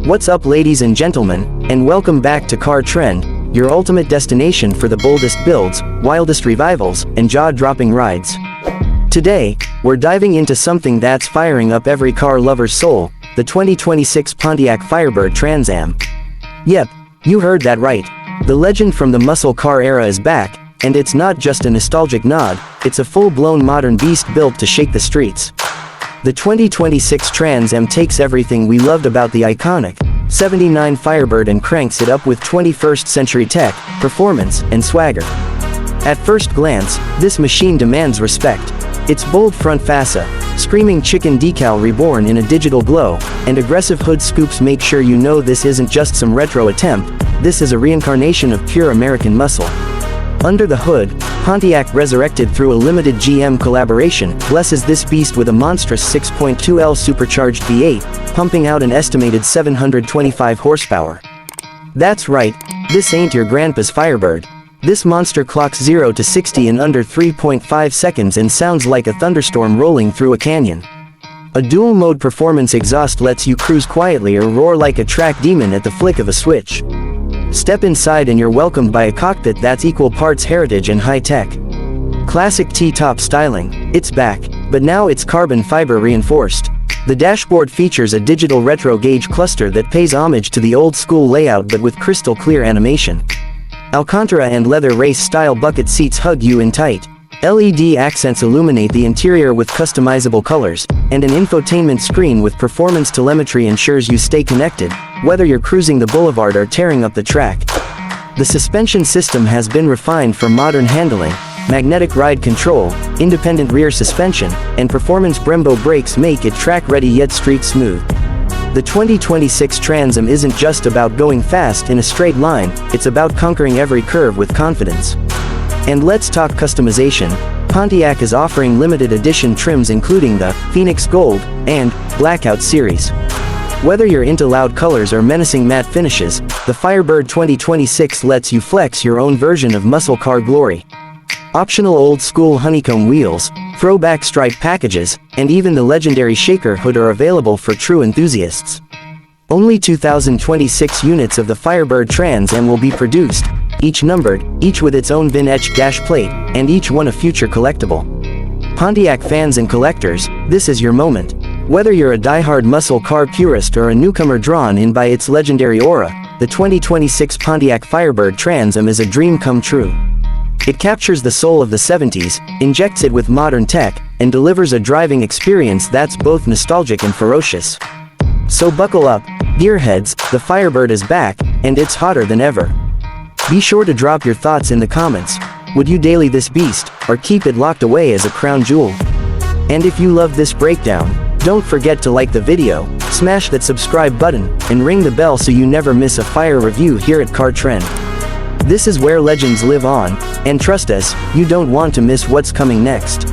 What's up, ladies and gentlemen, and welcome back to Car Trend, your ultimate destination for the boldest builds, wildest revivals, and jaw-dropping rides. Today, we're diving into something that's firing up every car lover's soul, the 2026 Pontiac Firebird Trans Am. Yep, you heard that right. The legend from the muscle car era is back, and it's not just a nostalgic nod, it's a full-blown modern beast built to shake the streets. The 2026 Trans Am takes everything we loved about the iconic '79 Firebird and cranks it up with 21st century tech, performance, and swagger. At first glance, this machine demands respect. Its bold front fascia, screaming chicken decal reborn in a digital glow, and aggressive hood scoops make sure you know this isn't just some retro attempt, this is a reincarnation of pure American muscle. Under the hood, Pontiac, resurrected through a limited GM collaboration, blesses this beast with a monstrous 6.2L supercharged V8, pumping out an estimated 725 horsepower. That's right, this ain't your grandpa's Firebird. This monster clocks 0 to 60 in under 3.5 seconds and sounds like a thunderstorm rolling through a canyon. A dual-mode performance exhaust lets you cruise quietly or roar like a track demon at the flick of a switch. Step inside and you're welcomed by a cockpit that's equal parts heritage and high-tech. Classic T-top styling, it's back, but now it's carbon fiber reinforced. The dashboard features a digital retro gauge cluster that pays homage to the old-school layout but with crystal-clear animation. Alcantara and leather race-style bucket seats hug you in tight. LED accents illuminate the interior with customizable colors, and an infotainment screen with performance telemetry ensures you stay connected, whether you're cruising the boulevard or tearing up the track. The suspension system has been refined for modern handling. Magnetic ride control, independent rear suspension, and performance Brembo brakes make it track-ready yet street-smooth. The 2026 Trans Am isn't just about going fast in a straight line, it's about conquering every curve with confidence. And let's talk customization. Pontiac is offering limited edition trims including the Phoenix Gold and Blackout series. Whether you're into loud colors or menacing matte finishes, the Firebird 2026 lets you flex your own version of muscle car glory. Optional old-school honeycomb wheels, throwback stripe packages, and even the legendary shaker hood are available for true enthusiasts. Only 2,026 units of the Firebird Trans Am will be produced, each numbered, each with its own VIN-etched dash plate, and each one a future collectible. Pontiac fans and collectors, this is your moment. Whether you're a die-hard muscle car purist or a newcomer drawn in by its legendary aura, the 2026 Pontiac Firebird Trans Am is a dream come true. It captures the soul of the '70s, injects it with modern tech, and delivers a driving experience that's both nostalgic and ferocious. So buckle up, gearheads, the Firebird is back, and it's hotter than ever. Be sure to drop your thoughts in the comments. Would you daily this beast, or keep it locked away as a crown jewel? And if you love this breakdown, don't forget to like the video, smash that subscribe button, and ring the bell so you never miss a fire review here at Car Trend. This is where legends live on, and trust us, you don't want to miss what's coming next.